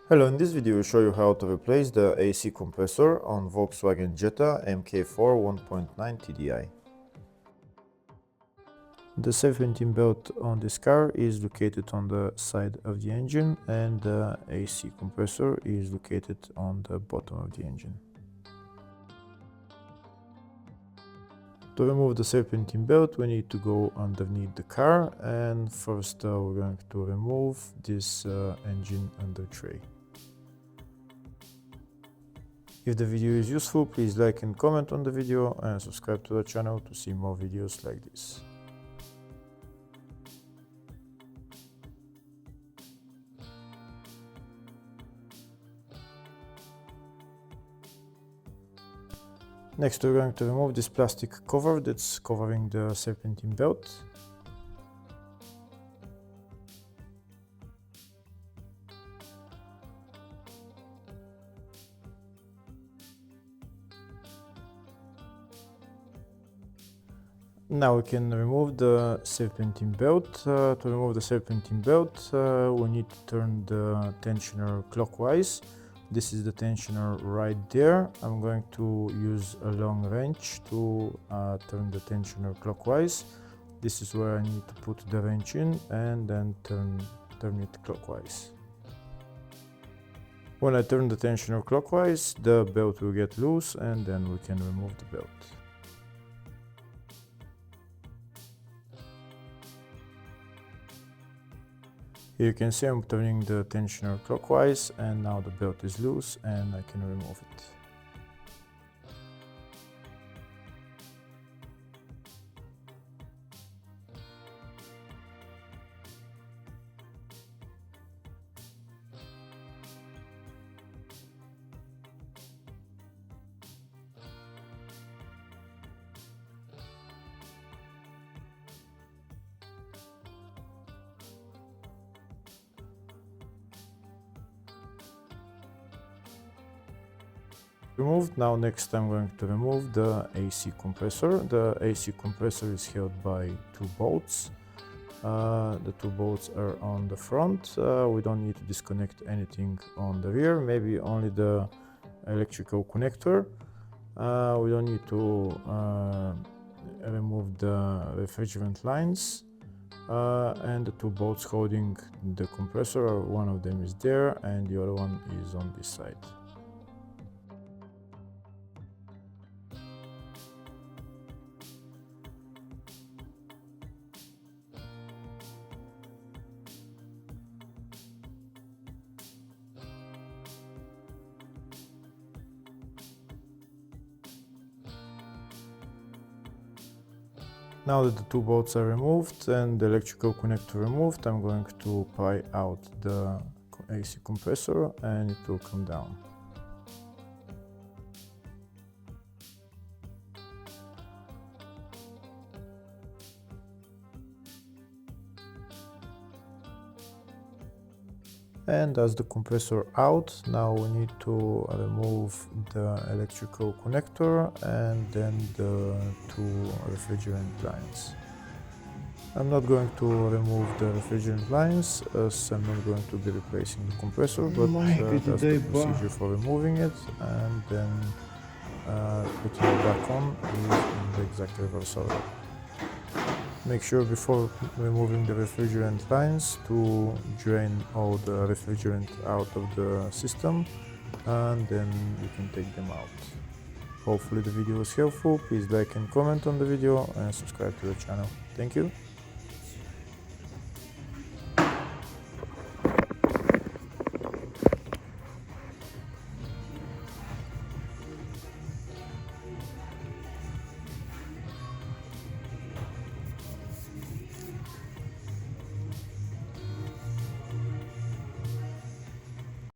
Hello, in this video I'll show you how to replace the AC compressor on Volkswagen Jetta Mk4 1.9 TDI. The serpentine belt on this car is located on the side of the engine and the AC compressor is located on the bottom of the engine. To remove the serpentine belt we need to go underneath the car, and first we're going to remove this engine under tray. If the video is useful, please like and comment on the video and subscribe to the channel to see more videos like this. Next we're going to remove this plastic cover that's covering the serpentine belt. Now we can remove the serpentine belt. To remove the serpentine belt, we need to turn the tensioner clockwise. This is the tensioner right there. I'm going to use a long wrench to turn the tensioner clockwise. This is where I need to put the wrench in and then turn it clockwise. When I turn the tensioner clockwise, the belt will get loose and then we can remove the belt. Here you can see I'm turning the tensioner clockwise and now the belt is loose and I can remove it. Removed. Now next I'm going to remove the AC compressor. The AC compressor is held by two bolts. The two bolts are on the front. We don't need to disconnect anything on the rear, maybe only the electrical connector. We don't need to remove the refrigerant lines. And the two bolts holding the compressor, one of them is there and the other one is on this side. Now that the two bolts are removed and the electrical connector removed, I'm going to pry out the AC compressor and it will come down. And as the compressor out, now we need to remove the electrical connector and then the two refrigerant lines. I'm not going to remove the refrigerant lines as I'm not going to be replacing the compressor, but that's the procedure for removing it, and then putting it back on is in the exact reverse order. Make sure before removing the refrigerant lines to drain all the refrigerant out of the system, and then you can take them out. Hopefully the video was helpful. Please like and comment on the video and subscribe to the channel. Thank you.